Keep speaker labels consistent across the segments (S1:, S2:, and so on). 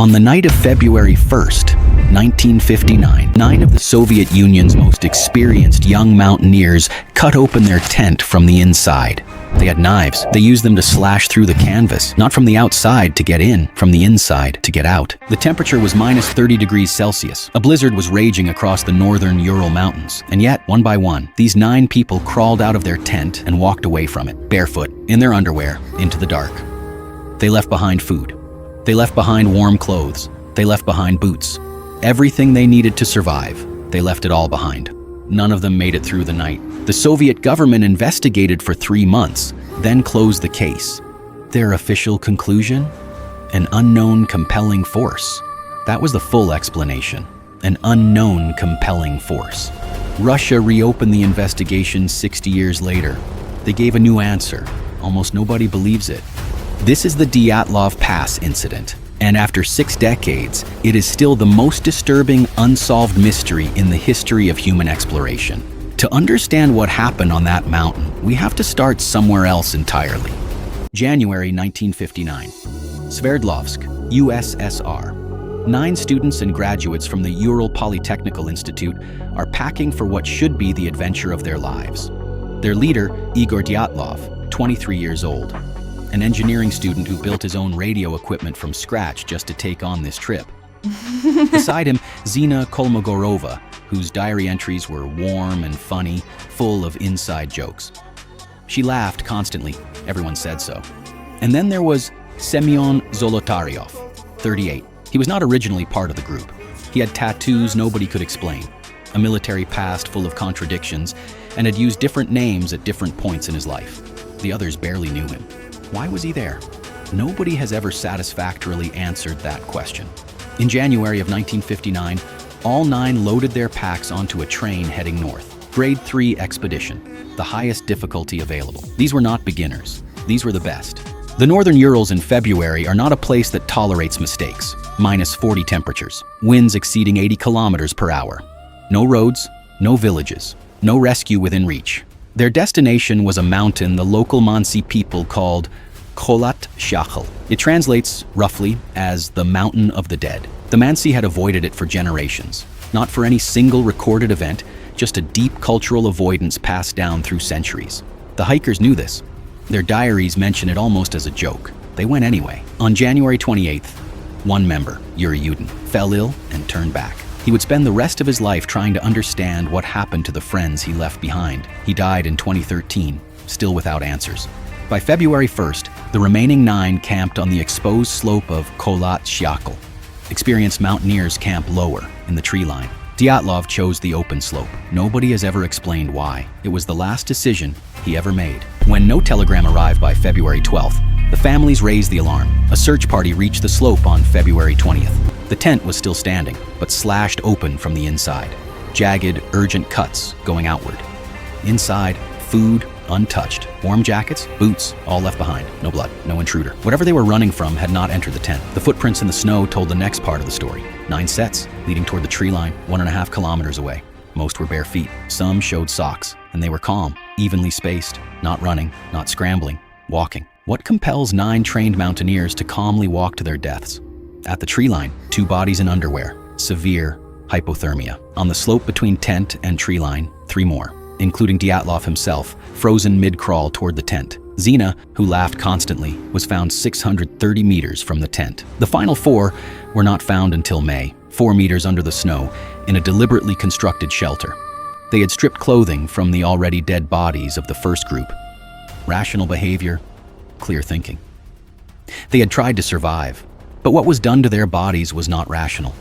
S1: On the night of February 1st, 1959, 9 of the Soviet Union's most experienced young mountaineers cut open their tent from the inside. They had knives. They used them to slash through the canvas, not from the outside to get in, from the inside to get out. The temperature was minus 30 degrees Celsius. A blizzard was raging across the northern Ural Mountains. And yet, one by one, these 9 people crawled out of their tent and walked away from it, barefoot, in their underwear, into the dark. They left behind food. They left behind warm clothes. They left behind boots. Everything they needed to survive, they left it all behind. None of them made it through the night. The Soviet government investigated for 3 months, then closed the case. Their official conclusion? An unknown compelling force. That was the full explanation. An unknown compelling force. Russia reopened the investigation 60 years later. They gave a new answer. Almost nobody believes it. This is the Dyatlov Pass incident. And after 6 decades, it is still the most disturbing unsolved mystery in the history of human exploration. To understand what happened on that mountain, we have to start somewhere else entirely. January 1959. Sverdlovsk, USSR. 9 students and graduates from the Ural Polytechnical Institute are packing for what should be the adventure of their lives. Their leader, Igor Dyatlov, 23 years old. An engineering student who built his own radio equipment from scratch just to take on this trip. Beside him, Zina Kolmogorova, whose diary entries were warm and funny, full of inside jokes. She laughed constantly, everyone said so. And then there was Semyon Zolotaryov, 38. He was not originally part of the group. He had tattoos nobody could explain, a military past full of contradictions, and had used different names at different points in his life. The others barely knew him. Why was he there? Nobody has ever satisfactorily answered that question. In January of 1959, all 9 loaded their packs onto a train heading north. Grade 3 expedition, the highest difficulty available. These were not beginners. These were the best. The northern Urals in February are not a place that tolerates mistakes. Minus 40 temperatures, winds exceeding 80 kilometers per hour. No roads, no villages, no rescue within reach. Their destination was a mountain the local Mansi people called Kholat Shachal. It translates, roughly, as the Mountain of the Dead. The Mansi had avoided it for generations, not for any single recorded event, just a deep cultural avoidance passed down through centuries. The hikers knew this. Their diaries mention it almost as a joke. They went anyway. On January 28th, one member, Yuri Yudin, fell ill and turned back. He would spend the rest of his life trying to understand what happened to the friends he left behind. He died in 2013, still without answers. By February 1st, the remaining 9 camped on the exposed slope of Kholat Shachal. Experienced mountaineers camp lower, in the tree line. Dyatlov chose the open slope. Nobody has ever explained why. It was the last decision he ever made. When no telegram arrived by February 12th, the families raised the alarm. A search party reached the slope on February 20th. The tent was still standing, but slashed open from the inside. Jagged, urgent cuts going outward. Inside, food untouched. Warm jackets, boots, all left behind. No blood, no intruder. Whatever they were running from had not entered the tent. The footprints in the snow told the next part of the story. 9 sets, leading toward the tree line, 1.5 kilometers away. Most were bare feet. Some showed socks, and they were calm, evenly spaced, not running, not scrambling, walking. What compels 9 trained mountaineers to calmly walk to their deaths? At the tree line, 2 bodies in underwear, severe hypothermia. On the slope between tent and tree line, 3 more, including Dyatlov himself, frozen mid-crawl toward the tent. Zina, who laughed constantly, was found 630 meters from the tent. The final 4 were not found until May, 4 meters under the snow, in a deliberately constructed shelter. They had stripped clothing from the already dead bodies of the first group. Rational behavior, clear thinking. They had tried to survive, but what was done to their bodies was not rational.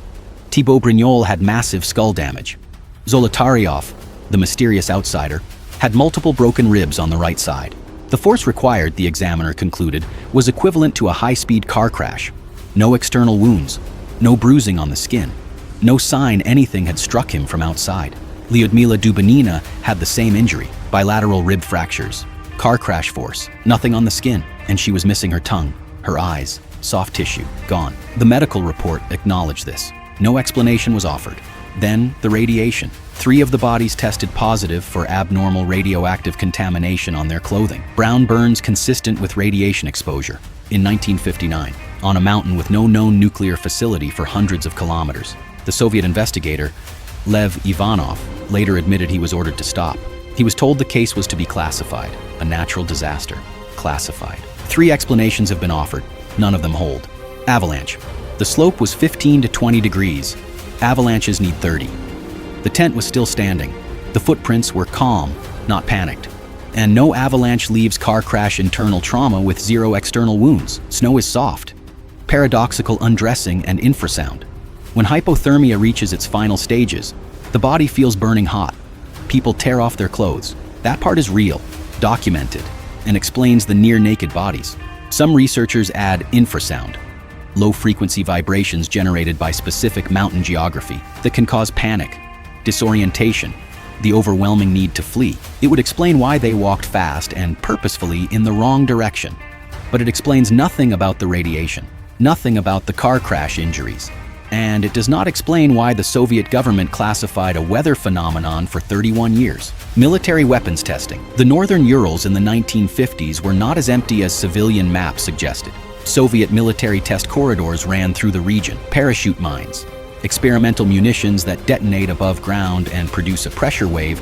S1: Thibaut Brignol had massive skull damage. Zolotaryov, the mysterious outsider, had multiple broken ribs on the right side. The force required, the examiner concluded, was equivalent to a high-speed car crash. No external wounds, no bruising on the skin, no sign anything had struck him from outside. Lyudmila Dubinina had the same injury, bilateral rib fractures. Car crash force, nothing on the skin, and she was missing her tongue, her eyes, soft tissue, gone. The medical report acknowledged this. No explanation was offered. Then, the radiation. 3 of the bodies tested positive for abnormal radioactive contamination on their clothing. Brown burns consistent with radiation exposure. In 1959, on a mountain with no known nuclear facility for hundreds of kilometers. The Soviet investigator, Lev Ivanov, later admitted he was ordered to stop. He was told the case was to be classified, a natural disaster. Classified. 3 explanations have been offered. None of them hold. Avalanche. The slope was 15 to 20 degrees. Avalanches need 30. The tent was still standing. The footprints were calm, not panicked. And no avalanche leaves car crash internal trauma with 0 external wounds. Snow is soft. Paradoxical undressing and infrasound. When hypothermia reaches its final stages, the body feels burning hot. People tear off their clothes. That part is real, documented, and explains the near-naked bodies. Some researchers add infrasound, low-frequency vibrations generated by specific mountain geography that can cause panic, disorientation, the overwhelming need to flee. It would explain why they walked fast and purposefully in the wrong direction. But it explains nothing about the radiation, nothing about the car crash injuries. And it does not explain why the Soviet government classified a weather phenomenon for 31 years. Military weapons testing. The northern Urals in the 1950s were not as empty as civilian maps suggested. Soviet military test corridors ran through the region. Parachute mines, experimental munitions that detonate above ground and produce a pressure wave,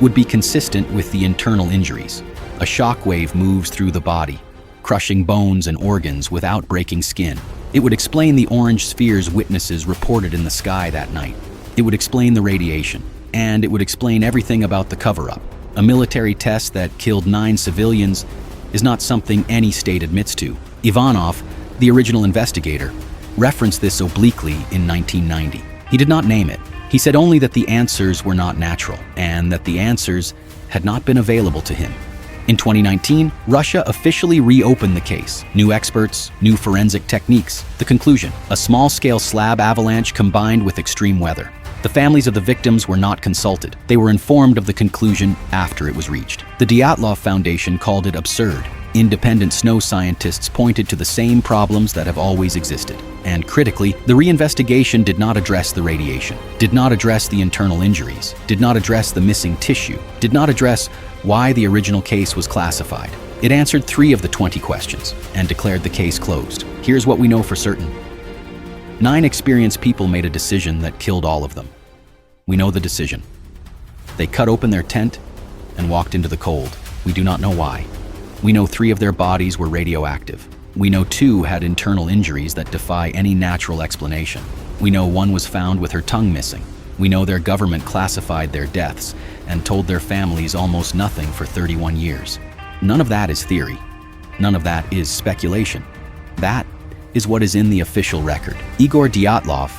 S1: would be consistent with the internal injuries. A shock wave moves through the body, crushing bones and organs without breaking skin. It would explain the orange spheres witnesses reported in the sky that night. It would explain the radiation, and it would explain everything about the cover-up. A military test that killed 9 civilians is not something any state admits to. Ivanov, the original investigator, referenced this obliquely in 1990. He did not name it. He said only that the answers were not natural, and that the answers had not been available to him. In 2019, Russia officially reopened the case. New experts, new forensic techniques. The conclusion: a small-scale slab avalanche combined with extreme weather. The families of the victims were not consulted. They were informed of the conclusion after it was reached. The Dyatlov Foundation called it absurd. Independent snow scientists pointed to the same problems that have always existed. And critically, the reinvestigation did not address the radiation, did not address the internal injuries, did not address the missing tissue, did not address why the original case was classified. It answered 3 of the 20 questions and declared the case closed. Here's what we know for certain. 9 experienced people made a decision that killed all of them. We know the decision. They cut open their tent and walked into the cold. We do not know why. We know 3 of their bodies were radioactive. We know 2 had internal injuries that defy any natural explanation. We know 1 was found with her tongue missing. We know their government classified their deaths and told their families almost nothing for 31 years. None of that is theory. None of that is speculation. That is what is in the official record. Igor Dyatlov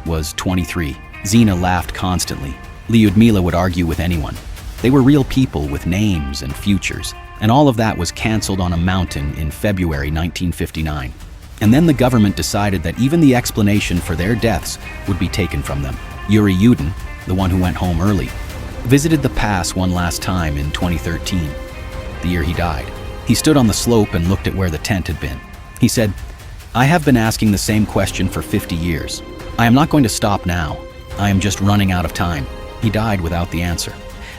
S1: was 23. Zina laughed constantly. Lyudmila would argue with anyone. They were real people with names and futures, and all of that was canceled on a mountain in February 1959. And then the government decided that even the explanation for their deaths would be taken from them. Yuri Yudin, the one who went home early, visited the pass one last time in 2013, the year he died. He stood on the slope and looked at where the tent had been. He said, "I have been asking the same question for 50 years. I am not going to stop now. I am just running out of time." He died without the answer.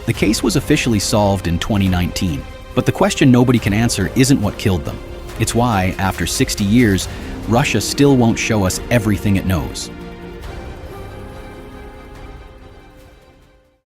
S1: The case was officially solved in 2019, but the question nobody can answer isn't what killed them. It's why, after 60 years, Russia still won't show us everything it knows.